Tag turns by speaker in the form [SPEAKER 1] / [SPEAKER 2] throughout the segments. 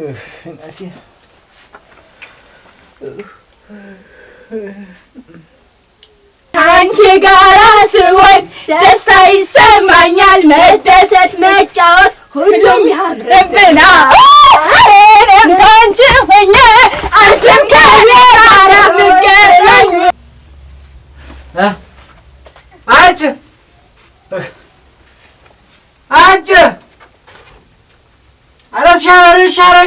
[SPEAKER 1] እናቴ
[SPEAKER 2] አንቺ ጋራ ስሆን ደስታ ይሰማኛል መደሰት መጫወት ሁሉም ያምርብናል እኔም ካንቺ ሆኜ አንቺም ከኔ ጋራ እንገናኝ
[SPEAKER 1] አንቺ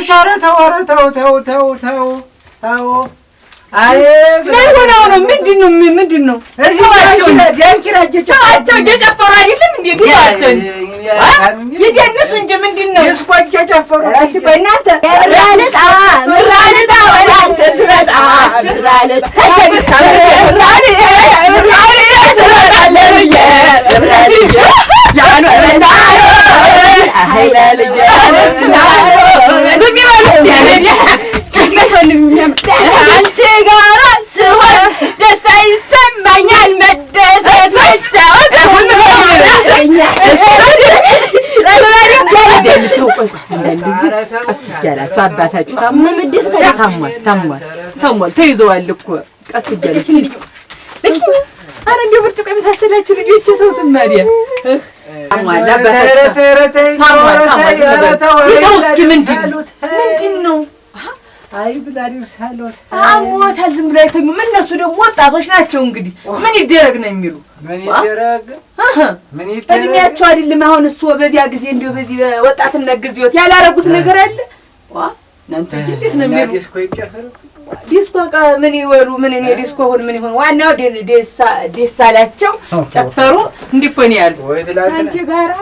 [SPEAKER 1] ሻረ ተው አይ
[SPEAKER 2] ምን ሆነው ነው? ምንድን ነው? እሰዋቸው ዳንኪራቸው እየጨፈሩ አይደለም እንዴ? ትያቸው እንጂ ይደንሱ እንጂ ምንድን ነው?
[SPEAKER 1] እስኮ እየጨፈሩ
[SPEAKER 2] እሺ በእናንተ ምራልጣ ወላንተ ስበጣ ምራልጥ ትበላለህ አንቺ ጋራ ስሆን ደስታ ይሰማኛል መደሰት መጫወት ቀስ እያላችሁ አባታችሁ ታሟል ተይዘዋል እኮ ቀስ እያላችሁ ኧረ እንደው ብርጭቆ የመሳሰላችሁ ልጆች ተውትን ማዲያ ምንድን ነው?
[SPEAKER 1] አይ ብላሪው ሳሎት
[SPEAKER 2] አሞታል። ዝም ብሎ አይተኙም። እነሱ ደግሞ ወጣቶች ናቸው። እንግዲህ ምን ይደረግ ነው የሚሉ
[SPEAKER 1] ምን ይደረግ
[SPEAKER 2] እድሜያቸው አይደለም። አሁን እሱ በዚያ ጊዜ እንደው በዚህ ወጣትነት ጊዜዎት ያላረጉት ነገር አለ። እናንተ እንዴት ነው የሚሉ ዲስኮ ምን ይወሩ ምን እኔ ዲስኮ ሁሉ ምን ይሆን ዋናው ደስ አላቸው ጨፈሩ። እንዲህ እኮ ነው ያሉ አንቺ ጋራ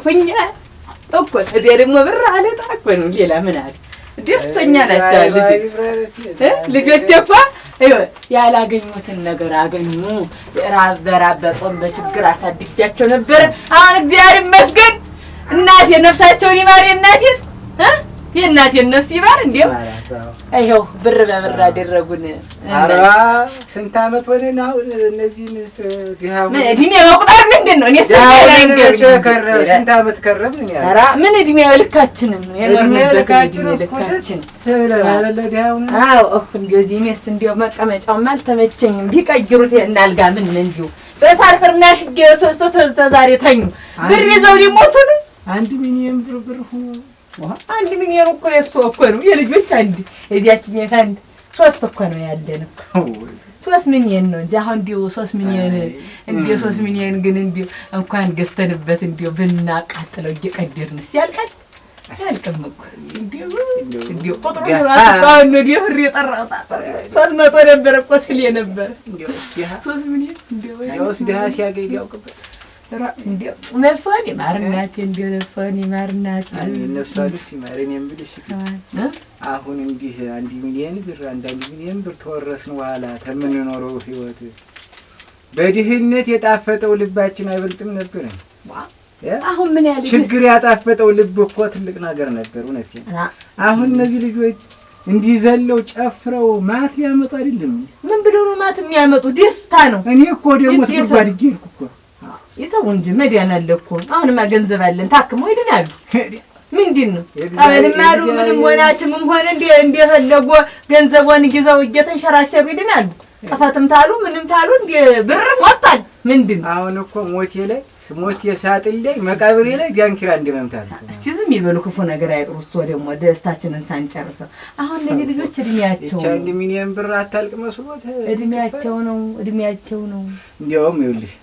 [SPEAKER 2] ሆኛ እኮ እዚያ ደግሞ ብር አለጣ እኮ ነው። ሌላ ምን አለ? ደስተኛ ናቸው ልጆች እኮ ያላገኙትን ነገር አገኙ። ራብ በራብ በጦም በችግር አሳድጊያቸው ነበር። አሁን እግዚአብሔር ይመስገን እናቴ ነፍሳቸውን ይማር የእናቴን ነፍስ ይማር። እንደው ይኸው ብር በብር አደረጉን።
[SPEAKER 1] ስንት ዓመት ሆነን አሁን እነዚህን
[SPEAKER 2] ምን እድሜ መቁጠር ምንድን ነው? እኔ
[SPEAKER 1] ስንት ዓመት ከረምን?
[SPEAKER 2] ኧረ ምን እድሜ ልካችንን የኖርንበት ልካችን። አዎ እንደዚህ እኔስ እንደው መቀመጫውማ አልተመቸኝም። ቢቀይሩት እናልጋ ምን እንዲሁ በሳር ፍርናሽ ዛሬ ተኙ። ብር ይዘው ሊሞቱ ነው።
[SPEAKER 1] 1 ሚሊዮን ብር ሆኖ
[SPEAKER 2] 1 ሚሊዮን እኮ የእሱ እኮ ነው። የልጆች አንድ የዚያችን ቤት አንድ 3 እኮ ነው ያለን እኮ 3 ሚሊዮን ነው እንጂ አሁን እንዲሁ 3 ሚሊዮን እንዲሁ 3 ሚሊዮን ግን እንዲሁ እንኳን ገዝተንበት እንዲሁ ብናቃጥለው እየቀደርንስ ያልቃል ያልቅም እኮ እንዲሁ ቁጥሩ ራሱ አሁን ነው ብር የጠራውታ 300 ነበር እኮ ስል የነበር 3 ሚሊዮን እንዲሁ
[SPEAKER 1] ያውስደህ ሲያገኝ ያውቅበት
[SPEAKER 2] እንዲሁ ነፍሷን ይማር እናቴ እንዲሁ ነፍሷን ይማር እናቴ
[SPEAKER 1] ነፍሷን ሲማረን የምልሽ አሁን እንዲህ 1 ሚሊዮን ብር 1 ሚሊዮን ብር ተወረስን በኋላ ተምንኖረው ህይወት በድህነት የጣፈጠው ልባችን አይበልጥም ነበር?
[SPEAKER 2] አሁን ምን ያለ
[SPEAKER 1] ችግር ያጣፈጠው ልብ እኮ ትልቅ ነገር ነበር። እውነት አሁን እነዚህ ልጆች እንዲህ ዘለው ጨፍረው ማት ያመጡ አይደለም።
[SPEAKER 2] ምን ብለው ነው ማት የሚያመጡ? ደስታ ነው።
[SPEAKER 1] እኔ እኮ ደግሞ ትጓድጌ እኮ
[SPEAKER 2] ይተው እንጂ መዲያን አለ እኮ አሁንማ ገንዘብ አለን ታክሞ ይድናሉ። ምንድን ነው ታበልም አሉ ምንም ሆናችሁም ሆነ እንደፈለጉ ገንዘቡን ይዘው እየተንሸራሸሩ ይድናሉ። ጠፋትም ታሉ ምንም ታሉ እንደ ብር ሞታል። ምንድን ነው
[SPEAKER 1] አሁን እኮ ሞቴ ላይ ስሞት የሳጥል ላይ መቃብሬ ላይ ዳንኪራ እንደመምታት
[SPEAKER 2] እስቲ ዝም ይበሉ። ክፉ ነገር አይጥሩ። እሱ ደግሞ ደስታችንን ሳንጨርሰው አሁን እነዚህ ልጆች እድሜያቸው
[SPEAKER 1] 1 ሚሊዮን ብር አታልቅ መስሎት
[SPEAKER 2] እድሜያቸው ነው።
[SPEAKER 1] እንዲያውም ይኸውልሽ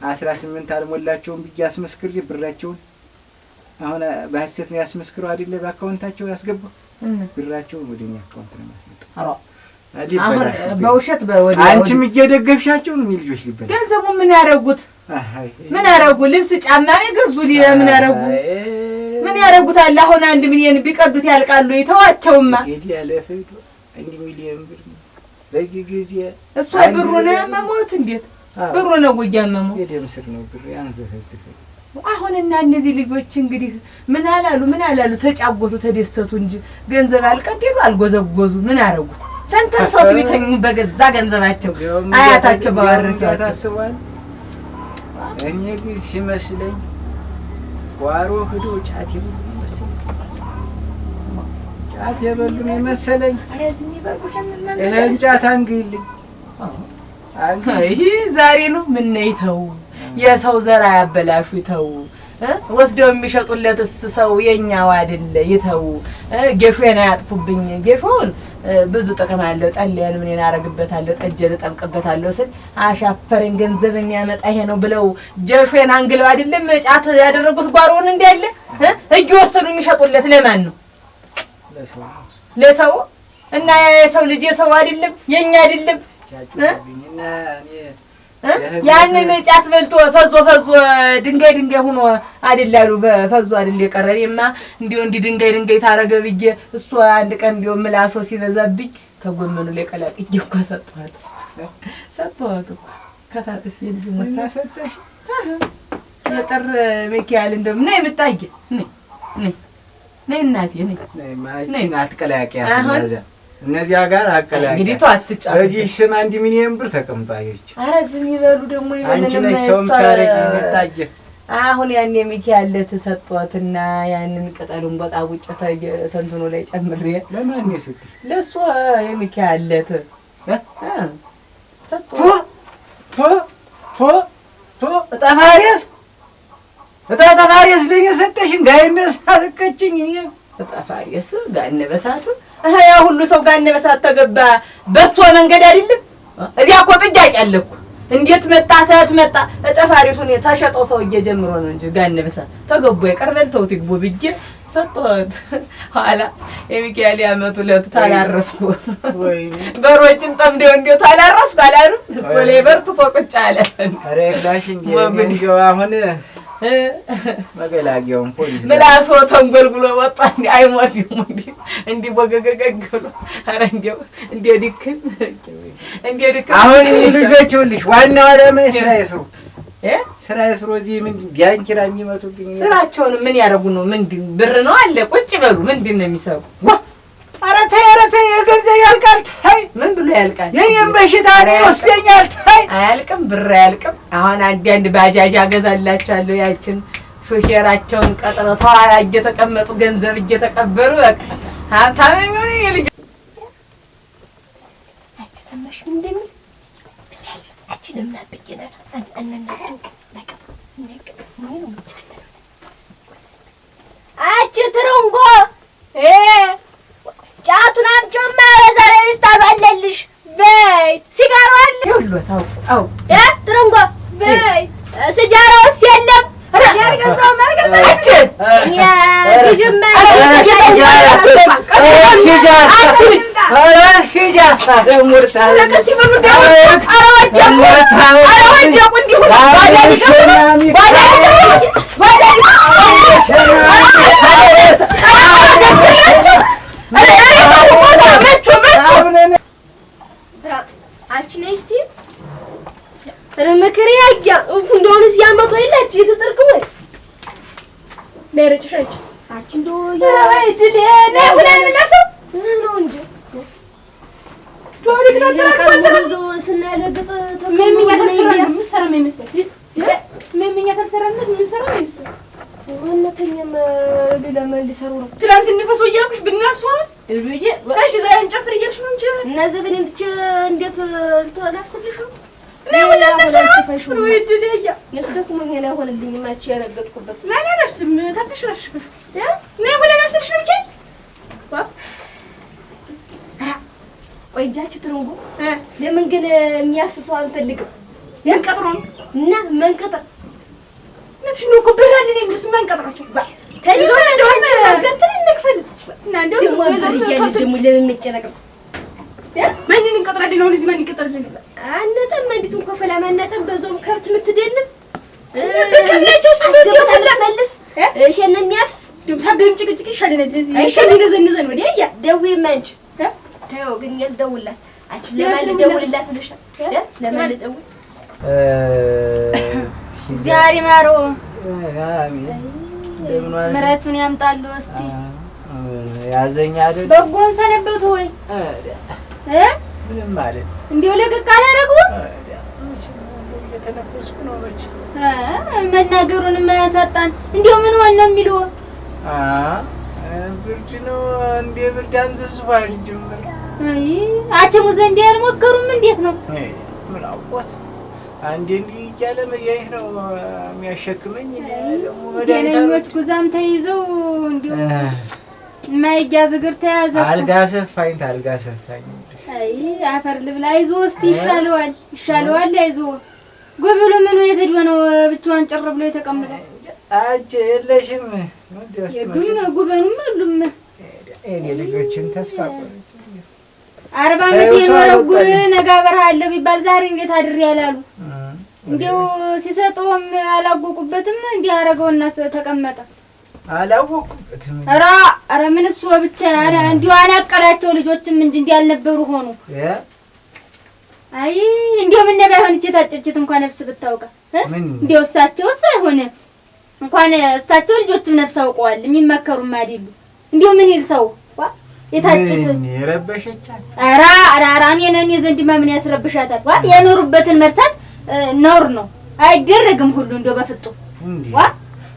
[SPEAKER 1] 18 አልሞላቸውም ብዬ አስመስክሬ ብራቸውን አሁን በሐሰት ነው ያስመስክረው አይደለ? በአካውንታቸው ያስገባው ብራቸውን ወደኛ አካውንት ነው ያስገባው።
[SPEAKER 2] አሁን በውሸት
[SPEAKER 1] አንቺም እየደገፍሻቸው ነው ልጆች ሊበላ
[SPEAKER 2] ገንዘቡ ምን ያረጉ ልብስ ጫማ ነው ገዙ። ምን ያረጉ ምን ያረጉታል? አሁን 1 ሚሊዮን ቢቀዱት ያልቃሉ። ይተዋቸውማ
[SPEAKER 1] እንግዲህ ያለፈይቶ 1 ሚሊዮን ብር በዚህ ጊዜ
[SPEAKER 2] እሱ ብሩ ነው ያመሞት። እንዴት ብሩ ነው ወያመመው?
[SPEAKER 1] የደም ስር ነው ብር ያንዘፈዝፈ።
[SPEAKER 2] አሁንና እነዚህ ልጆች እንግዲህ ምን አላሉ ተጫወቱ ተደሰቱ እንጂ ገንዘብ አልቀደሉ አልጎዘጎዙ። ምን አረጉት? ተንተርሰው ቢተኙ በገዛ ገንዘባቸው አያታቸው ባወረሰው
[SPEAKER 1] ታስቧል። እኔ ግን ሲመስለኝ ጓሮ ሄዶ ጫት ይመስል ጫት የበሉን የመሰለኝ።
[SPEAKER 2] አረዝም ይበቁሽን ምን
[SPEAKER 1] ይሄን ጫት አንግልኝ።
[SPEAKER 2] ይሄ ዛሬ ነው ምን ነይተው የሰው ዘራ ያበላሹ ይተው ወስደው የሚሸጡለትስ ሰው የኛው አይደለ ይተው ጌሾን ያጥፉብኝ ጌሾን ብዙ ጥቅም አለው ጠልያን ምን ያናረግበታለሁ ጠጀለ ጠምቅበታለሁ ስል አሻፈረን ገንዘብ የሚያመጣ ይሄ ነው ብለው ጀሾን አንግለው አይደለም ጫት ያደረጉት ጓሮውን እንዲያለ እየወሰዱ የሚሸጡለት ለማን ነው ለሰው እና የሰው ልጅ የሰው አይደለም የኛ አይደለም ያንን ጫት በልቶ ፈዞ ድንጋይ ሆኖ አይደላሉ በፈዞ አይደል የቀረኝማ እንዲው ድንጋይ ታረገ ብዬ እሱ አንድ ቀን ቢው ምላሶ ሲበዛብኝ ከጎመኑ ላይ ቀላቅዬ እኮ ሰጥቷት እኮ ከታጥስ ይልጅ መሳሰተሽ የጠር ሚካኤል እንደምን ነው የምጣየ ነይ እናቴ ነይ
[SPEAKER 1] አትቀላቂያ ማዛ እነዚያ ጋር አቀላቀለ
[SPEAKER 2] እንግዲህ ተዋትጫ
[SPEAKER 1] በዚህ ስም 1 ሚሊዮን ብር ተቀምጣየች።
[SPEAKER 2] ኧረ ዝም ይበሉ ደግሞ ይወነነ
[SPEAKER 1] ሰውም ታረቂ መጣየ
[SPEAKER 2] አሁን ያኔ ሚካኤል ተሰጥቷትና ያንን ቅጠሉን በጣ ውጭ ተንትኖ ላይ ጨምሬ
[SPEAKER 1] ለማን ይስጥ
[SPEAKER 2] ለሱ የሚካኤል ሰጥቶ
[SPEAKER 1] ተጣፋሪስ ለኔ ሰጠሽን ጋይነስ አልከችኝ
[SPEAKER 2] ተጣፋሪስ ጋይነበሳቱ ያ ሁሉ ሰው ጋይነበሳት ተገባ በስቶ መንገድ አይደለም እዚያ እኮ ጥያቄ አለኩ እንዴት መጣ ተጣፋሪሱን ተሸጠው ሰው እየጀምሮ ነው እንጂ ጋይነበሳት ተገቦ ይቀርበል ተውት ይግቡ ብዬ ሰጥቷት ኋላ የሚካኤል ያመቱ ለት ታላረስኩ በሮችን ጠምደው እንዴው ታላረስኩ አላሉ እሱ ላይ በርትቶ ቁጭ አለ
[SPEAKER 1] አረ ክላሽ እንዴው አሁን መገላጊያውን ፖሊስ
[SPEAKER 2] ምላሶ ተንጎልጉሎ ወጣ አይሞትም እንዴ ወገገገግሎ አረ እንዴው ዲክን
[SPEAKER 1] አሁን ልጆቹልሽ ዋናው አዳማ ስራ ይስሩ እዚህ ምን ቢያንኪራ የሚመጡብኝ
[SPEAKER 2] ስራቸውን ምን ያረጉ ነው ምንድን ብር ነው አለ ቁጭ በሉ ምንድን ነው የሚሰሩ
[SPEAKER 1] ኧረ ተይ ገንዘብ ያልቃል ታይ ምን ብሎ ያልቃል የኔም በሽታ ነው ይወስደኛል ታይ
[SPEAKER 2] አያልቅም ብር አያልቅም አሁን አንድ ባጃጅ አገዛላችኋለሁ ያችን ሹፌራቸውን ቀጥረው ተዋላ እየተቀመጡ ገንዘብ እየተቀበሉ በቃ ሀብታም የሚሆኑ የልጅ
[SPEAKER 3] ሰማሽ እንደምን አችንም ናብቂና አንነሱ አች ትሩንጎ ጫቱን አምጪው ማረዛ ላይ ስታባለልሽ በይ ሲጋራው አለ
[SPEAKER 2] ሁሉ ታው
[SPEAKER 3] ትሩንጎ በይ ሲጋራውስ የለም ያርገዛው ማርገዛች ያ ልጅማ ምክር ያያ እንደሆነ ሲያመጡ ይላች የተጠርቀው ለረጭሻች አቺ እንደው ያይ ድል ነው ብለን ለብሰው ነው እንጂ ዶሪ ከተረቀው ስናለግጥ ተመምኛ ተሰራለ ምሰራ የሚመስል መምኛ ተሰራለ ምሰራ የሚመስል ወነተኛም ለለመን ሊሰሩ ነው ትላንት ንፈሶ እያልኩሽ ብናፍሱ እሩጂ ወራሽ ዛሬ እንጨፍር እያልሽ ነው እንጂ እነዚህ ብን እንዴት ተላፍስልሽ ነው ነው ለምሰራሽ ነው ይድልያ ለስደኩመኛ ላይ ሆነልኝ ማቺ ያረገጥኩበት ማን ያነፍስም ታከሽራሽከሽ ነው ለምሰሽ ነው እንጂ ወይጃች ትሩንጉ ለምን ግን የሚያፍስሰው አንፈልግም ያንቀጥሩን እና መንቀጥር ነትሽ ነው ኮብራልን እንደስ መንቀጥራቸው ተይዞ እንደሆነ ገንተን እንክፈል እና እንደው ደግሞ ለምን መጨነቅ ማንን እንቀጥራለን ነው ለዚህ ማን ይቀጥራለን አነተም እንዲቱን ኮፈላ ማነተም በዞም ከብት ምትደልም በከምናቸው ሰው መልስ ይሄን የሚያፍስ ደምታበም ጭቅጭቅ ይሻለናል ለዚህ አይሸም ይነዘነዘን ወዲያ ያ ደውዬ ማንች ታው ግን ይልደውላል አቺ ለማን ልደውልላት ብለሻል ለማን ልደውል ዛሬ ማሮ ምረቱን ያምጣሉ እስቲ
[SPEAKER 1] ያዘኛ አይደል
[SPEAKER 3] በጎን ሰነበቱ ወይ
[SPEAKER 1] ምንም ማለት
[SPEAKER 3] እንዴው ለቀቅ አላረጉ
[SPEAKER 1] የተነፈስኩ ነው ወጭ
[SPEAKER 3] መናገሩን ማያሳጣን እንዴው ምን ሆነ ነው የሚሉ
[SPEAKER 1] ብርድ ነው እንደ ብርድ አንዘብዝፏል ጅምር።
[SPEAKER 3] አይ አቸሙ ዘንድ ያልሞከሩም እንዴት ነው?
[SPEAKER 1] ምን አውቆት አንዴ እንዲህ እያለ መድኃኒት ነው የሚያሸክመኝ። ደግሞ
[SPEAKER 3] መድኃኒቶች ጉዛም ተይዘው እንዲሁ የማይያዝ እግር ተያዘ።
[SPEAKER 1] አልጋ ሰፋኝ። አይ
[SPEAKER 3] አፈር ልብላ። አይዞህ እስኪ ይሻለዋል። አይዞህ ጉብሉ ምኑ የት ሄዶ ነው ብቻዋን ጭር ብሎ የተቀመጠው?
[SPEAKER 1] አጀ የለሽም
[SPEAKER 3] የሉም ጉበኑም የሉም።
[SPEAKER 1] እኔ ልጆችን ተስፋ ቆርጬ
[SPEAKER 3] 40 ዓመት የኖረው ጉር ነጋ በረሃ አለው ቢባል ዛሬ እንዴት አድር ያላሉ እንዴው ሲሰጠውም አላወቁበትም። እንዲህ አረገውና ተቀመጠ።
[SPEAKER 1] አላወቁበትም።
[SPEAKER 3] ኧረ ምን እሱ ብቻ እንዲሁ አናቀላቸው ልጆችም እንጂ እንዲህ አልነበሩ ሆኑ። አይ እንዲሁ ምን ነበር ይሆን እየታጨችት እንኳን ነፍስ ብታውቃ እንዲሁ እሳቸውስ አይሆን እንኳን እሳቸው ልጆችም ነፍስ አውቀዋል። የሚመከሩም አይደሉ እንዲሁ ምን ይል ሰው የታጨት
[SPEAKER 1] ይረበሽቻል።
[SPEAKER 3] ኧረ እኔ ዘንድማ ምን ያስረብሻታል? የኖሩበትን መርሳት ነውር ነው፣ አይደረግም ሁሉ እንደው በፍጡም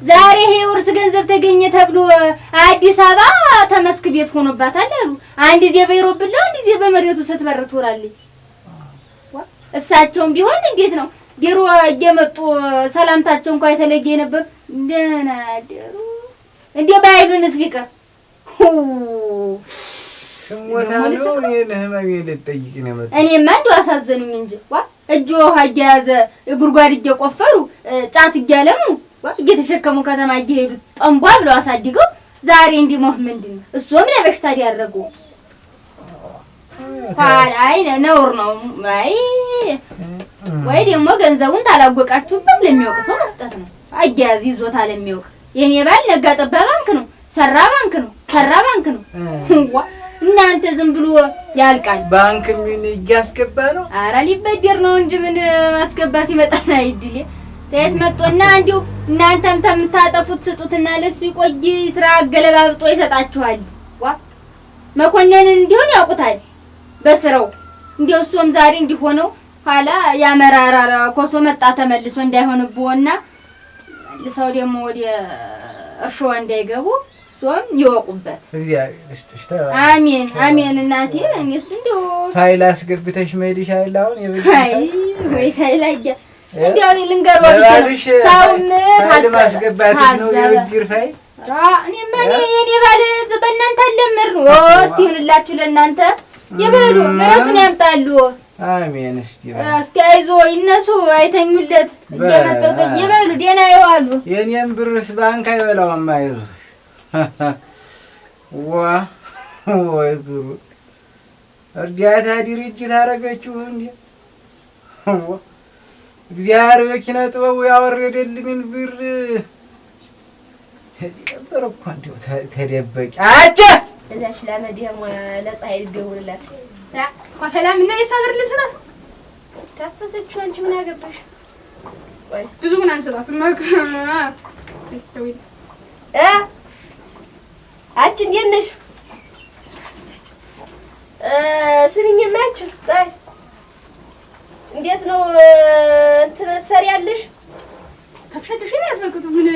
[SPEAKER 3] ዛሬ ይሄ ውርስ ገንዘብ ተገኘ ተብሎ አዲስ አበባ ተመስክ ቤት ሆኖባታል አሉ። አንድ ጊዜ በይሮብላ አንድ ጊዜ በመሬቱ ስትበር ትውላለች። እሳቸውም ቢሆን እንዴት ነው ዲሮ እየመጡ ሰላምታቸው እንኳን የተለየ ነበር። ደህና አደሩ እንዴ ባይሉንስ ቢቀር
[SPEAKER 1] ስሞታ ነው የነህማዊ ልትጠይቂ ነው መጣ።
[SPEAKER 3] እኔማ እንደው አሳዘኑኝ እንጂ እጆ ውሃ እየያዘ ጉድጓድ እየቆፈሩ ጫት እያለሙ እየተሸከሙ ከተማ እየሄዱ ጠንቧ ብለው አሳድገው ዛሬ እንዲሞህ ምንድነው? እሱም ለበሽታ ያደረገው አይ ነውር ነው። አይ ወይ ደግሞ ገንዘቡን ታላወቃችሁበት ለሚያውቅ ሰው መስጠት ነው። አያያዝ ይዞታ ለሚያውቅ የኔ ባል ነጋ ጠባ ባንክ ነው፣ ሰራ ባንክ ነው። እናንተ ዝም ብሎ ያልቃል።
[SPEAKER 1] ባንክ ምን እያስገባ ነው?
[SPEAKER 3] ኧረ ሊበደር ነው እንጂ ምን ማስገባት ይመጣል? አይድል ተየት መጥቶና እንዲሁ እናንተም ተምታጠፉት ስጡትና ለሱ ይቆይ ስራ አገለባብጦ ይሰጣችኋል። መኮንነን እንዲሆን ያውቁታል በስራው። እንዲው እሱም ዛሬ እንዲሆነው ኋላ ያመራራ ኮሶ መጣ ተመልሶ እንዳይሆንብዎና ለሰው ደግሞ ወደ እርሾ እንዳይገቡ እሱም ይወቁበት።
[SPEAKER 1] እግዚአብሔር ይስጥሽ።
[SPEAKER 3] አሜን እናቴ። እኔስ እንዲው
[SPEAKER 1] ፋይል አስገብተሽ መሄድሽ አይደል? አሁን
[SPEAKER 3] አይ ወይ ፋይል አያ እንዲያው ልንገርዎ ሰውም
[SPEAKER 1] ማስገባት ነው የብድር ፋይል።
[SPEAKER 3] እኔማ የኔ ባል በእናንተ አለምር እስቲ ይሁንላችሁ ለእናንተ ይበሉ ምረቱን ያምጣሉ።
[SPEAKER 1] አሜን።
[SPEAKER 3] እስቲ አይዞ ይነሱ አይተኙለት እየመጣው ይበሉ ደህና ይዋሉ።
[SPEAKER 1] የኔም ብርስ ባንክ አይበላውም። አይዞ ወይ ብሩ እርዳታ ድርጅት አደረገችው እንዴ? እግዚአብሔር በኪነ ጥበቡ ያወረደልንን ብር እዚህ ነበር እኮ እንደው ተደበቂ አጨ
[SPEAKER 3] እዛች ለመዲያም ለፀሐይ ልደውልላት ኮፈላም እና የሷ ሀገር ልጅ ናት። ታፈሰችው አንቺ ምን ያገባሽ? ወይስ ብዙ ምን አንሰጣት አንቺ እንዴት ነሽ? ስሚኝማ አንቺ ታይ እንዴት ነው እንትን ትሰሪያለሽ? ታፍሻለሽ ነው ያስፈቅዱ ምን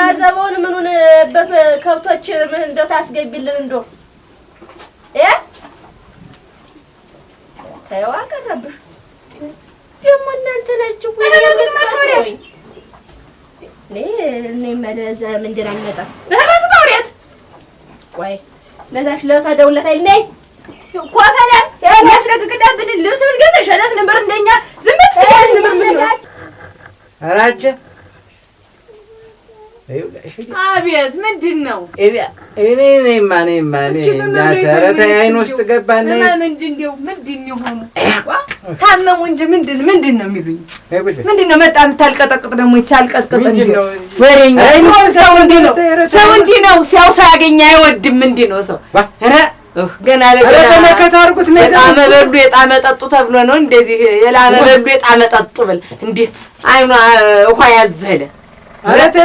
[SPEAKER 3] አዘባውን ምኑን በከብቶች ምን እንደው ታስገቢልን እንደው ታየዋ ቀረብሽ ደግሞ እናንተ ናችሁ ወይ? እኔ መለዘ ምንድን አልመጣም በማውሪያት ወይ ለዛሽ ለታደውለት አይልኝ ኮፈላ ያስለቅቅዳ ብል ልብስ ምን ገዘሽ አላት ነበር እንደኛ ዝም ብለሽ ነበር ምን
[SPEAKER 1] አራጨ
[SPEAKER 2] አቤት ምንድን ነው?
[SPEAKER 1] እኔ ማኔ ዳተረታ አይን ውስጥ ገባና
[SPEAKER 2] ምንድን ይሆኑ ታመሙ እንጂ ምንድን ነው የሚሉኝ? ምንድን ነው መጣ የምታልቀጠቅጥ ደግሞ ይቻልቀጥቅጥ ነው ወሬኛ ሰው እንዲህ ነው ሲያው ሳያገኝ አይወድም። ምንድን ነው ሰው ገና ለገና
[SPEAKER 1] ከተርኩት ነው
[SPEAKER 2] የጣመበሉ የጣመጠጡ ተብሎ ነው እንደዚህ የላመበሉ የጣመጠጡ ብል እንዴ አይኗ ውሃ ያዘለ
[SPEAKER 1] አረተ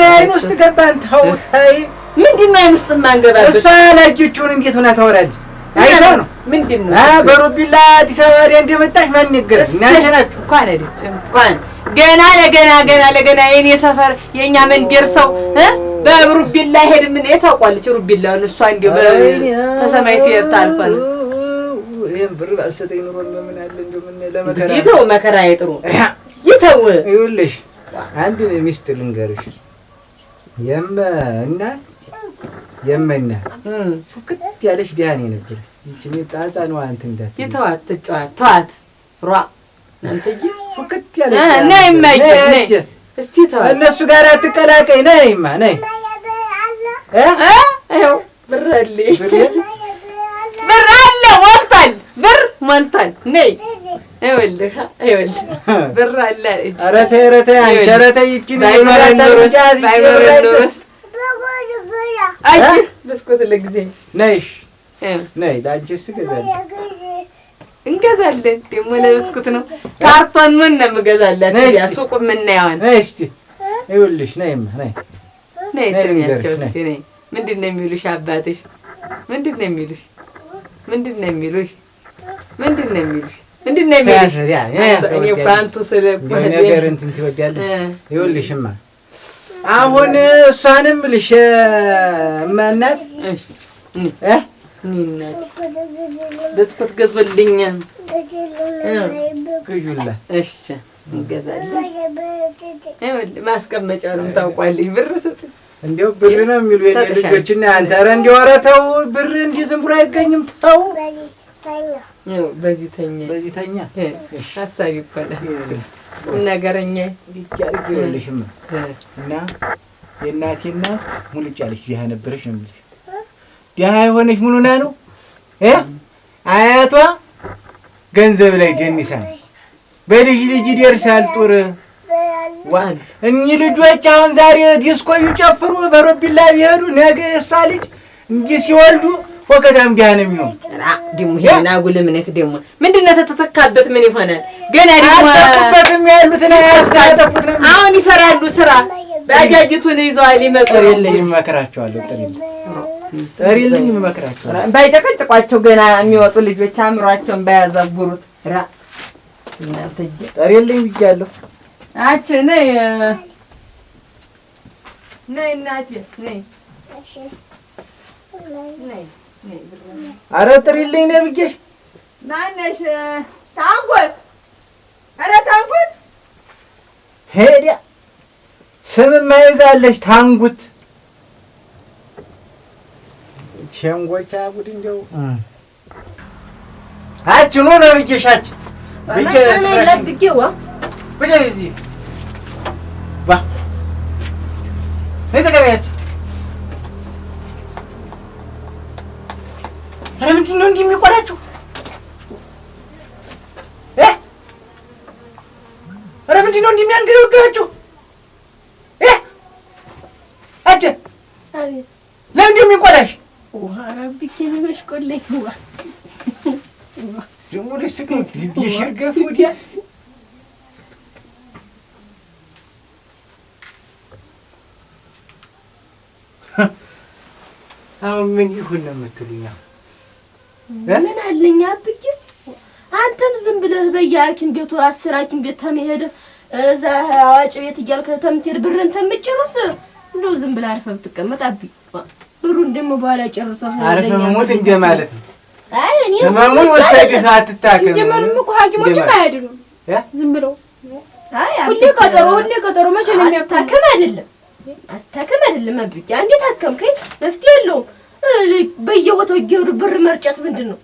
[SPEAKER 1] አይን ውስጥ ገባን። ተው ታይ
[SPEAKER 2] ምንድን ነው አይን ውስጥ ማንገባበት?
[SPEAKER 1] እሷ ያላጆቹን እንዴት ሆነ ታወራለች? አይታ ነው
[SPEAKER 2] ምንድን ነው
[SPEAKER 1] በሮቢላ አዲስ አበባ እንደመጣሽ ማን ነገር እናንተ ናችሁ
[SPEAKER 2] እንኳን አይደች እንኳን ገና ለገና የኔ ሰፈር የኛ መንደር ሰው በሩቢላ ሄድ ምን ታውቋለች ሩቢላውን እሷ እንዲው ተሰማይ ሲያርታ አልፋለ
[SPEAKER 1] ይሄን ብር ባሰጠኝ ኑሮ ምን አለ እንደው ምን ለመከራ
[SPEAKER 2] ይተው መከራ ይጥሩ ይተው
[SPEAKER 1] ይኸውልሽ አንድ ሚስጥር ልንገርሽ የመና ፍቅት ያለሽ ዲያኔ ነበር እንጂ ጣጣ ነው አንተ እንዳት
[SPEAKER 2] ይተዋት ተጫዋት ሯ አንተጂ
[SPEAKER 1] ፍቅት ያለሽ
[SPEAKER 2] ነይ ማይጀ እስቲ ተው
[SPEAKER 1] እነሱ ጋር አትቀላቀይ ነይማ ነይ
[SPEAKER 2] አይው ብራሊ ብራለ ሞልቷል ነይ አይወልህ ብራለ
[SPEAKER 1] ኧረ ተይ አንቺ ኧረ ተይ ይቺን ባይበረንዶስ
[SPEAKER 2] አይ በስኮት ለጊዜ
[SPEAKER 1] ነይ ላንቺስ
[SPEAKER 2] እንገዛለን ደግሞ ለብስኩት ነው ካርቶን ምን ነው የምገዛላት ያ ሱቅ ምን ነው ያውን
[SPEAKER 1] እስቲ ይኸውልሽ ነይማ ነይ
[SPEAKER 2] ስሚያቸው እስቲ ነይ ምንድነው የሚሉሽ አባትሽ ምንድነው የሚሉሽ እኔ ባንቱ ስለቆየ
[SPEAKER 1] ነገር እንትን ትወዳለሽ ይኸውልሽማ አሁን እሷንም ልሽ ማናት
[SPEAKER 2] እናት በስኮት ገዝልኛል
[SPEAKER 1] ከጁላ
[SPEAKER 2] እሺ እንገዛለን ማስቀመጫውንም ታውቋለሽ ብር ስጥ
[SPEAKER 1] እንደው ብር ነው የሚሉ የኔ ልጆችና አንተ ኧረ እንደው ኧረ ተው ብር እንጂ ዝም ብሎ አይገኝም ተው
[SPEAKER 2] በዚህ ተኛ ሀሳብ ይባላል ነገረኛ
[SPEAKER 1] ይያርግልሽም እና የእናቴ እናት ሙልጭ ያለሽ ዲሃ ነበረሽ ነው የሚልሽ ዲሃ የሆነሽ ምን ሆና ነው አያቷ ገንዘብ ላይ ገኒሳ በልጅ ይደርሳል ጡር ዋን እኚህ ልጆች አሁን ዛሬ ዲስኮ ይጨፍሩ በሮቢላ ቢሄዱ ነገ እሷ ልጅ እንጂ ሲወልዱ ወከዳም ዲሃ ነው የሚሆን
[SPEAKER 2] ደሞ ሄና ጉልምነት ደሞ ምንድነው ተተካበት ምን ይሆናል ገና ደሞ
[SPEAKER 1] ተተካበትም ያሉት ነው ያስተጣፉት ነው
[SPEAKER 2] አሁን ይሰራሉ ስራ ባጃጅቱን ይዘዋል ይመጣል
[SPEAKER 1] የለኝም መከራቸዋለሁ ጥሪልኝ መከራቸዋለሁ
[SPEAKER 2] ባይጨቀጭቋቸው ገና የሚወጡ ልጆች አምሯቸውን ባያዛጉሩት ራ እናንተ
[SPEAKER 1] ጥሪልኝ ብያለሁ
[SPEAKER 2] አች ነይ እናቴ ነይ
[SPEAKER 1] ኧረ ጥሪልኝ ነው ብዬሽ
[SPEAKER 2] ማነሽ ታንጎት ኧረ ታንጎት
[SPEAKER 1] ሄዳ ስም ማይዛለሽ ታንጉት ቸንጎቻ ጉድ እንደው አች ነው ብዬሻች
[SPEAKER 3] ለብጌዋ
[SPEAKER 1] በዚህ ባ ነተቀበያች ኧረ ምንድን ነው እንዲህ የሚቆላችሁ ኧረ ምንድን ነው እንዲህ የሚያንገበግባችሁ አቸ ለምንድን ነው የሚቆላሽ
[SPEAKER 3] ረብኬ በሽቆለኝ
[SPEAKER 1] ደግሞ ልስቅ ነው የሽርገፍ ወዲያ አሁን ምን ይሁን ነው የምትሉኝ?
[SPEAKER 3] ምን አለኝ አብዬ አንተም ዝም ብለህ በየሐኪም ቤቱ 10 ሐኪም ቤት ተመሄደ እዛ አዋጭ ቤት እያልክ ተምትሄድ ብርን ተምጨርስ እንደው ዝም ብለህ አርፈህ ብትቀመጥ አብዬ ብሩን ደግሞ በኋላ ጨርሰህ
[SPEAKER 1] አርፈህ መሞት እንደ ማለት ነው።
[SPEAKER 3] አይ እኔ
[SPEAKER 1] ማሙን ወሰድህ አትታከም
[SPEAKER 3] ሲጀመርም እኮ ሐኪሞችም አያድኑም ዝም ብለው አይ ሁሌ ቀጠሮ መቼ ነው የሚያታከም አይደለም አብዬ አንዴ ታከምከኝ መፍትሄ የለውም በየቦታው ይገሩ ብር መርጨት ምንድነው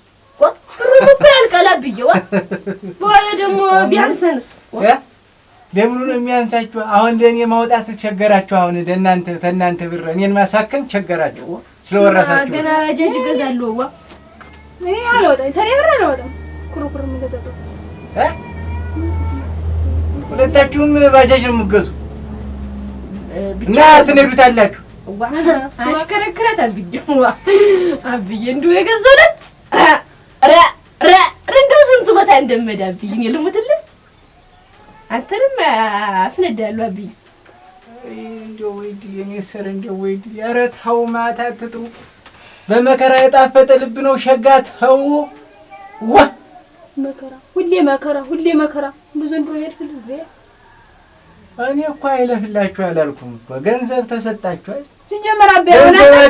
[SPEAKER 3] ብሩ እኮ ያልቃል አብዬ በኋላ ደግሞ ቢያንሰንስ
[SPEAKER 1] ለምን ነው የሚያንሳችሁ አሁን ለኔ ማውጣት ቸገራችሁ አሁን ተናንተ ብር እኔን ማሳከም ቸገራችሁ ስለወራሳችሁ
[SPEAKER 3] ገና ጀጅ ገዛለሁ እኔ አልወጣም ተኔ ብር አልወጣም ኩሩኩሩ ምገዛበት
[SPEAKER 1] ሁለታችሁም ባጃጅ ነው የምትገዙ እና ትነዱታላችሁ
[SPEAKER 3] አሽከረክረት አብዬ እንደው የገዛለት እንደው ስንቱ ቦታ እንደመዳ አብዬ እኔ ልሙትልህ አንተንም አስነዳለሁ አብዬ
[SPEAKER 1] እንደው ወይድ የኔሰር እንደው ወይድ ኧረ ተው ማታ አትጥሩ በመከራ የጣፈጠ ልብ ነው ሸጋ ተው ሁሌ መከራ ብዙ እንደው ሄድክልህ እኔ እኮ አይለፍላችሁ አላልኩም እኮ ገንዘብ ተሰጣችኋል
[SPEAKER 3] ሲጀመር አባዬ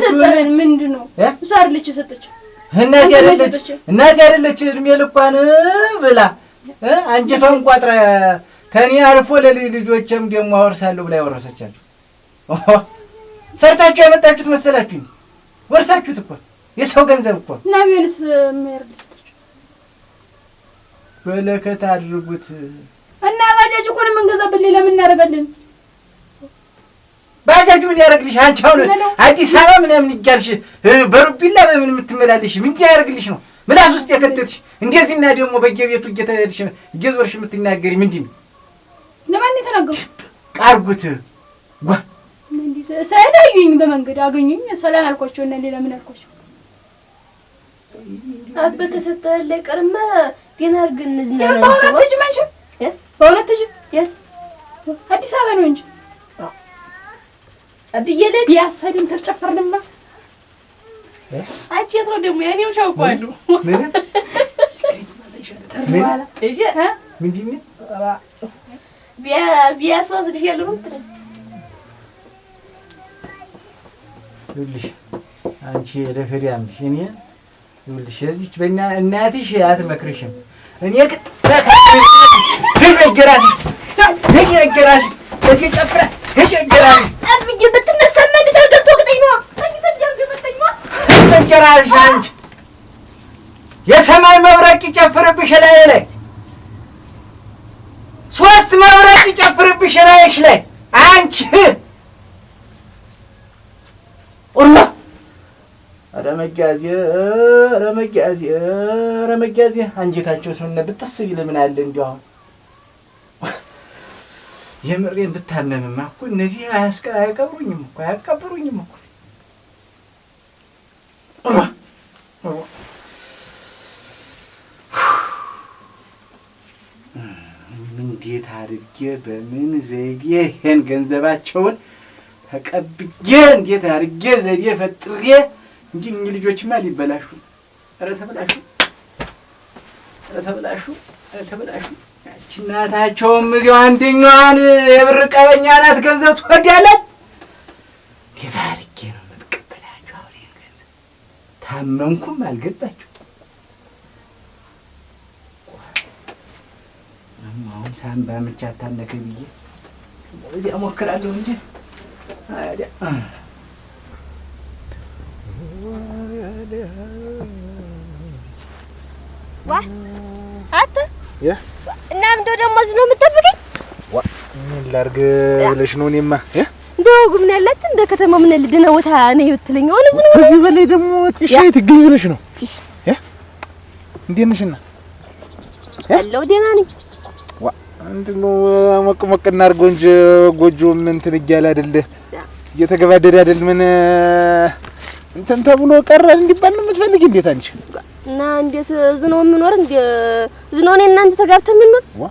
[SPEAKER 3] ሰጠን ምንድነው እሷ አይደለች የሰጠችው
[SPEAKER 1] እናቴ አይደለች እድሜ ልኳን ብላ አንጀቷን ቋጥራ ተኔ አልፎ ለልጆችም ደግሞ አወርሳለሁ ብላ ያወረሰቻችሁ ሰርታችሁ ያመጣችሁት መሰላችሁ ወርሳችሁት እኮ የሰው ገንዘብ እኮ
[SPEAKER 3] እና ቢሆንስ የማይረድስጥሽ
[SPEAKER 1] በለከት አድርጉት
[SPEAKER 3] እና ባጃጅ እኮ ነው የምንገዛበት ሌላ ምን እናደርጋለን
[SPEAKER 1] ባጃጁ ምን ያደርግልሽ አንቺ አሁን አዲስ አበባ ምናምን ይጋልሽ በሩቢላ በምን የምትመላለሽ ምን ያደርግልሽ ነው ምላስ ውስጥ የከተትሽ እንደዚህና ደግሞ በየቤቱ እየተሄድሽ እየዞርሽ የምትናገሪ ምንድን ነው
[SPEAKER 3] ለማን የተናገሩ
[SPEAKER 1] ቃርጉት ጓ
[SPEAKER 3] ሳይዳዩኝ በመንገድ አገኙኝ ሰላም አልኳቸው እና ሌላ ምን አልኳቸው
[SPEAKER 2] አበተሰጠለ ላይ ቀርማ ዲናር ግን
[SPEAKER 3] እዚህ ነው በእውነት ልጅ መንሽ በእውነት ልጅ የት አዲስ አበባ ነው እንጂ
[SPEAKER 2] አብየለ
[SPEAKER 3] ቢያሳድም ተጨፈርንማ አጭየት ነው ደግሞ ያኔው ሻውቋሉ
[SPEAKER 1] ምን
[SPEAKER 3] ተርዋላ እጂ
[SPEAKER 1] ምንድን ነው
[SPEAKER 3] ቢያሶስ ልጅ
[SPEAKER 1] ይኸውልሽ አንቺ ለፈሪያምሽ እኔ ይኸውልሽ እዚች በእና እናትሽ አትመክርሽም እኔ ገራሲ እዚህ ጨፍራ ገራሲ
[SPEAKER 3] አብዬ ብትመሰመን ተርገቶ ቅጠኝ ነው
[SPEAKER 1] ገራሲ አንቺ የሰማይ መብረቅ ይጨፍርብሽ ላይ ሶስት መብረቅ ይጨፍርብሽ ላይሽ ላይ አንቺ ኦላ ረመጋዚ አንጀታቸው ሰውነ ብትስ ቢል ምን አለ እንዲያው የምሬን ብታመምማ እኮ እነዚህ አያቀብሩኝም እኮ እንዴት አድርጌ በምን ዘዴ ይሄን ገንዘባቸውን ተቀብዬ እንዴት አድርጌ ዘዴ ፈጥሬ እንጂ እኚህ ልጆችማ ሊበላሹ ኧረ ተበላሹ ያቺ እናታቸውም እዚያው አንደኛዋን የብር ቀበኛ ናት ገንዘብ ትወዳለች እንዴት አድርጌ ነው የምትቀበላቸው አሁን ይሄን ገንዘብ ታመንኩም አልገባቸው አሁን ሳምባ ምቻ ታነከ ብዬ እዚያ እሞክራለሁ እንጂ አይደል
[SPEAKER 3] ዋ አተ እና ምንድነው ደግሞ እዚህ ነው የምትጠብቀኝ?
[SPEAKER 4] ዋ ምን ላድርግ ብለሽ ነው? እኔማ
[SPEAKER 3] እንደው ምን ያላት እንደ ከተማ ምን ልድና ወታ ነው የምትለኝ? አሁን እዚህ ነው
[SPEAKER 4] ከዚህ በላይ ደግሞ ጥሻይ ትገኝ ብለሽ ነው? እንዴት ነሽና?
[SPEAKER 3] አለው ደህና ነኝ።
[SPEAKER 4] ዋ እንደው ሞቅ እናድርገው እንጂ ጎጆም እንትን እያለ አይደለ እየተገባደደ አይደል? ምን እንትን ተብሎ ቀረ እንዲባል ነው የምትፈልጊ? እንዴት አንቺ
[SPEAKER 3] እና እንዴት እዚህ ነው የምኖር? እንዴ እዚህ ነው እናንተ ተጋብተን የምንኖር?
[SPEAKER 4] ዋ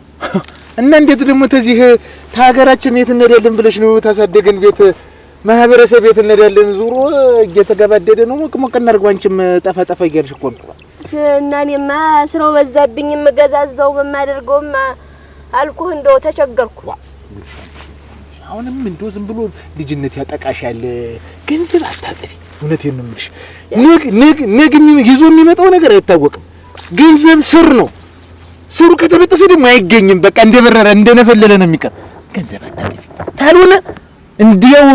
[SPEAKER 4] እና እንዴት ደግሞ ተዚህ ታገራችን የት እንሄዳለን ብለሽ ነው? ታሳደገን ቤት ማህበረሰብ ቤት እንሄዳለን ዙሮ እየተገባደደ ነው። ሞቅ እናድርገው። አንቺም ጠፋ እያልሽ እኮ ነው።
[SPEAKER 3] እና እኔማ ስራው በዛብኝ የምገዛዛው የማደርገውም አልኩህ እንደው ተቸገርኩ።
[SPEAKER 4] አሁንም እንደው ዝም ብሎ ልጅነት ያጠቃሻል። ገንዘብ አታጥፊ። እውነቴን ነው የምልሽ። ንግ ይዞ የሚመጣው ነገር አይታወቅም። ገንዘብ ስር ነው። ስሩ ከተበጠሰ ደግሞ አይገኝም። በቃ እንደበረረ እንደነፈለለ ነው የሚቀር። ገንዘብ አታጥፊ። ካልሆነ እንዲያው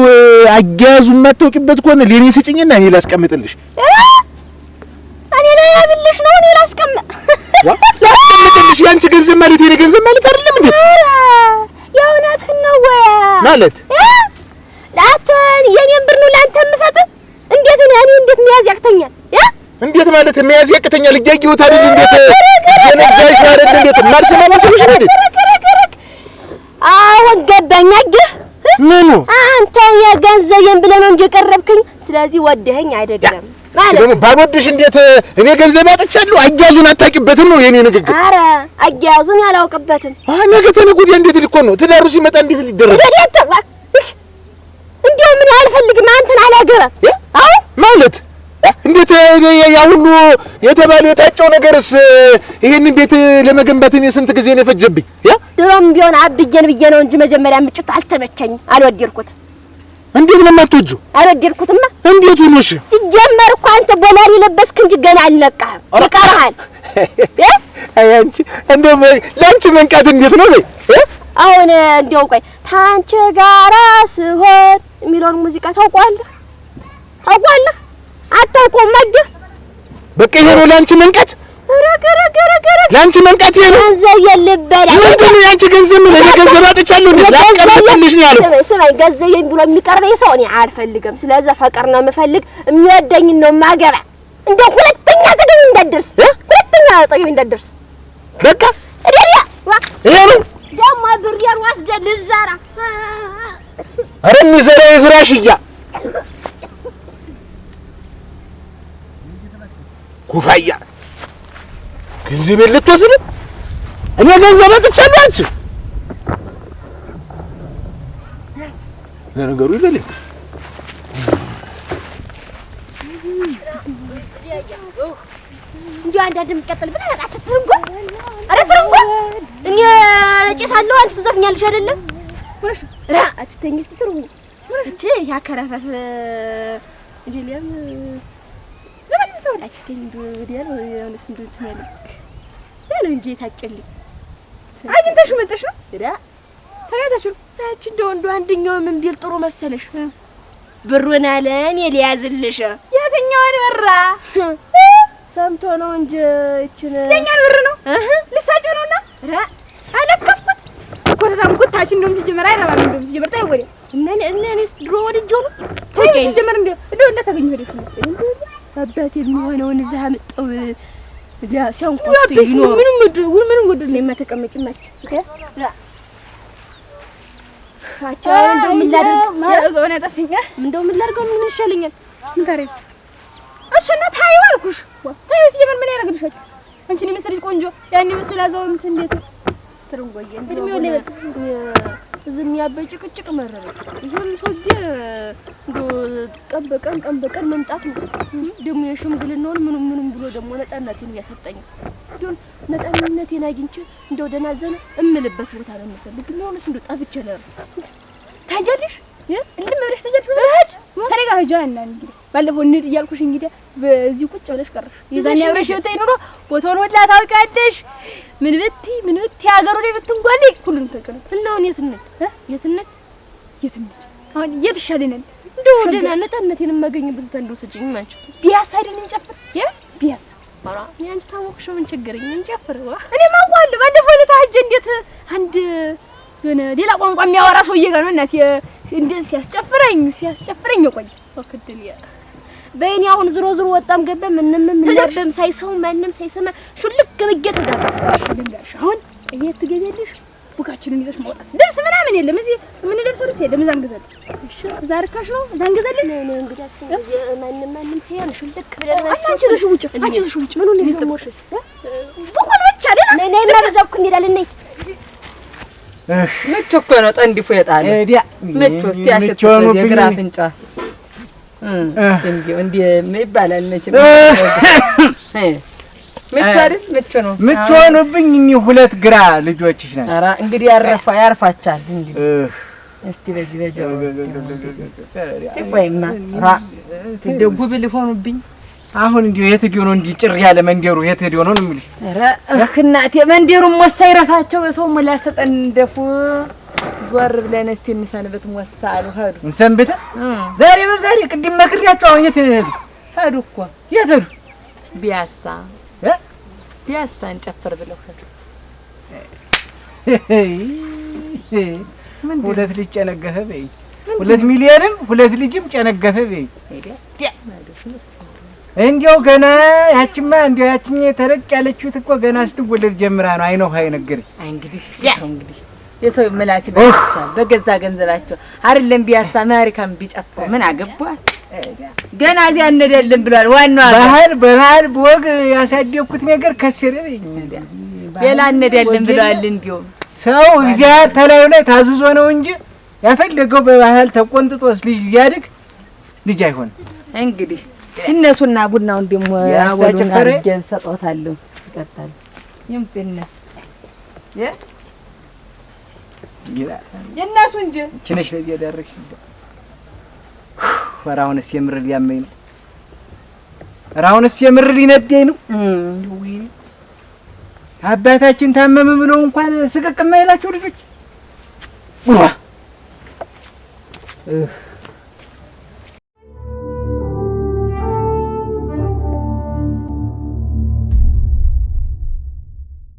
[SPEAKER 4] አያያዙ የማታውቂበት ከሆነ ለኔ ስጭኝና እኔ ላስቀምጥልሽ።
[SPEAKER 3] እኔ ላያዝልሽ ነው? እኔ ላስቀምጥ
[SPEAKER 4] ላስቀምጥልሽ? ያንቺ ገንዘብ ማለት የኔ ገንዘብ ማለት አይደለም እንዴ?
[SPEAKER 3] የእውነትህን ነው ወይ
[SPEAKER 4] ማለት?
[SPEAKER 3] ለአንተን የኔን ብር ነው ለአንተ የምሰጥህ? እንዴት እኔ እንዴት መያዝ ያቅተኛል?
[SPEAKER 4] እንዴት ማለት መያዝ ያቅተኛል? እያየሁት አይደል? እንዴት የነዛሽ አይደል? እንዴት ማርሰማ መስሎሽ ነው?
[SPEAKER 3] አሁን ገባኝ። አየህ
[SPEAKER 4] ምኑ
[SPEAKER 3] አንተ የገንዘቤን ብለህ ነው እንጂ የቀረብከኝ። ስለዚህ ወደኸኝ አይደለም ማለት
[SPEAKER 4] ደግሞ ባልወድሽ እንዴት እኔ ገንዘብ አጥቻለሁ? አያዙን አታውቂበትም ነው የኔ ንግግር።
[SPEAKER 3] ኧረ አያዙን ያላውቅበትም።
[SPEAKER 4] ነገ ተነገ ወዲያ እንዴት ሊኮን ነው? ትዳሩ ሲመጣ እንዴት ሊደረግ
[SPEAKER 3] እንዴው ምን አልፈልግም አንተን አላገባም። አዎ
[SPEAKER 4] ማለት እንዴት ያ ሁሉ የተባለው የታጨው ነገርስ ይሄንን ቤት ለመገንባት እኔ ስንት ጊዜ ነው የፈጀብኝ?
[SPEAKER 3] ድሮም ቢሆን አብዬን ብዬ ነው እንጂ መጀመሪያ ምጭት አልተመቸኝም፣ አልወደድኩትም።
[SPEAKER 4] እንዴት ነው የማትወጂው?
[SPEAKER 3] አልወደድኩትማ።
[SPEAKER 4] እንዴት ሆነሽ?
[SPEAKER 3] ሲጀመር እኮ አንተ ቦላሪ ለበስክ እንጂ ገና አልነቃህም። ይቀርሃል።
[SPEAKER 4] አይ አንቺ እንደው ለአንቺ መንቃት እንዴት ነው በይ?
[SPEAKER 3] አሁን እንደው ቆይ ታንቺ ጋራ ስሆን የሚለውን ሙዚቃ ታውቀዋለህ? አታውቀውም? አጀህ
[SPEAKER 4] በቃ ይሄ ነው ለአንቺ መንቃት? ለአንቺ መንቃት ይሄ ነው? ገንዘብ የለበላ ምንድን ነው ያንቺ ገንዘብ? ምን ገንዘብ አጥቻለሁ እንዴ? ላቀርጥልሽ ነው ያለው። ስማኝ ገንዘቤን ብሎ የሚቀርበኝ ሰው እኔ አልፈልግም። ስለዚህ ፍቅር ነው የምፈልግ። የሚወደኝ ነው ማገባ። እንደው ሁለተኛ አጠገቤ እንዳትደርስ በቃ ይሄ ነው ደግሞ ብሬን ወስደህ ልዘራ። ኧረ የሚዘራ ይዝራሽያ ኩፋያ ገንዘቤን ልትወስድ? እኔ ገንዘብ አጥቻለሁ። አንቺ ለነገሩ ይበልኝ
[SPEAKER 3] እንዲሁ አንዳንድ የምትቀጥል ብለህ አጣችሁ ትርንጎ። ኧረ ትርንጎ እኔ እጨሳለሁ አንቺ ትዘፍኛለሽ አይደለም? ራ አትተኝ ትርንጎ እቺ ያከረፈፍ ዲሊያም ለምን ተወላች ተኝ ዲያል ያንስ እንዴ ትያለ ያለ እንጂ ታጨልኝ አግኝተሽ መጥተሽ ነው ራ ታያታችሁ ታች እንደው አንደኛው ምን ቢል ጥሩ መሰለሽ? ብሩን አለ እኔ ሊያዝልሽ። የትኛውን ብራ ሰምቶ ነው እንጂ እቺን የኛን ብር ነው ልሳጭው ነውና ራ አለከፍኩት እኮ ተታምኩት ታች እንደውም ሲጀመር አይረባም እንደውም ሲጀመር ታይወደ እኔስ ድሮ ወድጄው ነው ታች ሲጀመር እንደው እንደተገኘ ወደሽ ነው አባቴ የሚሆነውን እዛ አመጣው ያ ሲያንኳት ይኖር ምንም ጉድ ነው የማተቀመጭማች ራ አቻው እንደው ምን ላድርግ ማረገው ነው ጠፈኛ እንደው ምን ላድርገው ምን ይሻለኛል ምን ታሪ እሱና ታይው አልኩሽ ታይው ሲጀመር ምን ያደርግልሻል አንቺን የመሰለሽ ቆንጆ ያኔ መስላ አዛውንት እንዴት ትርንጎዬ እድሜው ላይ ዝም ያበጭቅጭቅ መረረ ይሄን ሰውዬ እንደው ቀን በቀን መምጣት ነው ደግሞ የሽምግልናውን ምንም ብሎ ደግሞ ነጣነቴን ያሰጠኝስ እንደው ነጣነቴን አግኝቼ እንደው ደናዘነ እምልበት ቦታ ነው የምፈልግ ነውስ እንደው ጠፍቼ ነው ታጀልሽ እንደምልሽ ተጀልሽ እህት ታሪጋ ጃና እንግዲህ ባለፈው እንሂድ እያልኩሽ እንግዲህ በዚህ ቁጭ ብለሽ ቀረሽ የዛኔ አብረሽ ወጣይ ኑሮ ቦታውን ወላ ታውቂያለሽ ምን ብትይ ሀገሩ ላይ ብትንጓሊ ሁሉም ተቀነ እና አሁን የትነት አሁን የትሻለነን እንደው ደህና ነጣነቴን የማገኝበት እንደው ስጭኝ ማንቺ ቢያስ አይደልን ጨፍር ቢያስ አራ ያንቺ ታወቅሽ ምን ችግርኝ እንጨፍር እኔ ማንቋል ባለፈው ለታጀ እንዴት አንድ የሆነ ሌላ ቋንቋ የሚያወራ ሰውዬ ጋር ነው እናት እንዴት ሲያስጨፍረኝ ቆይ ወክድልያ በእኔ አሁን ዝሮ ወጣም ገበ ምንም ለበም ሳይሰው ማንንም ሳይሰማ ሹልክ ብዬ ተዛባሽ ልንገርሽ አሁን እየት ትገቢያለሽ ቡካችንን ይዘሽ ማውጣት ልብስ ምናምን የለም እዚህ ምን ልብስ የለም እዛ እንገዛለን እሺ እዛ ርካሽ ነው እዛ እንገዛለን እኔ እንግዲያስ እዚህ ማንንም ሳይሆን ሹልክ ብለን አንቺ ዘሽ ውጭ ምን ሆነ ልትሞሽስ ቡኩን ብቻ አይደል ነይ ማበዛኩ እንሄዳለን ነይ
[SPEAKER 2] ምቹ እኮ ነው ጠንዲፎ የጣለ ምቹ እስቲ አሽቶ የግራ አፍንጫ እንዴ ምን ይባላል መቼም ምቹ አይደል ምቹ ነው ምቹ ሆኖብኝ እኚህ ሁለት ግራ ልጆችሽ ናቸው። ኧረ እንግዲህ ያርፋቻል እንዴ እስቲ በዚህ በጀው ትቆይማ ራ ትደጉብ ሊሆኑብኝ አሁን እንዴ የት ሄዶ ነው እንዴ ጭር ያለ መንደሩ የት ሄዶ ነው እንምልሽ? ኧረ እናቴ መንደሩን ሞሳይረፋቸው ሰው ሞላስ ተጠንደፉ ጓር ብለን እስቲ እንሰንበት ሞሳሉ ሄዱ እንሰንበት ዛሬ በዛሬ ቅድም መክሪያቸው አሁን የት ሄዱ እኮ የት ሄዱ ቢያሳ እንጨፍር ብለው ሄዱ ምን ሁለት ልጅ ጨነገፈ በይ 2 ሚሊዮንም 2 ልጅም ጨነገፈ በይ እንዲያው ገና ያቺማ እንዲያው ያቺኛ ተረቅ ያለችሁት እኮ ገና ስትወለድ ጀምራ ነው አይነው እንግዲህ የሰው ምላስ ይበልጣል በገዛ ገንዘባቸው አይደለም ቢያሳ አሜሪካን ቢጨፍሩ ምን አገባው ገና እዚያ እንደደለም ብሏል ዋናው ባህል በወግ ያሳደኩት ነገር ከሰረ ሌላ እንደደለም ብሏል እንዲው ሰው እግዚአብሔር ተላዩ ላይ ታዝዞ ነው እንጂ ያፈለገው በባህል ተቆንጥጦስ ልጅ ያድግ ልጅ አይሆን እንግዲህ እነሱና ቡናውን ደሞ ያወሉና አርጀን ሰጣታለሁ ይቀጣል ይምጥነስ የእነሱ እንጂ እቺ ነሽ ለዚህ ያደረግሽ
[SPEAKER 1] ኧረ አሁንስ የምር ሊያመኝ ነው። ኧረ አሁንስ የምር ሊነደኝ ነው። አባታችን ታመመ ብለው እንኳን ስቅቅ የማይላቸው ልጆች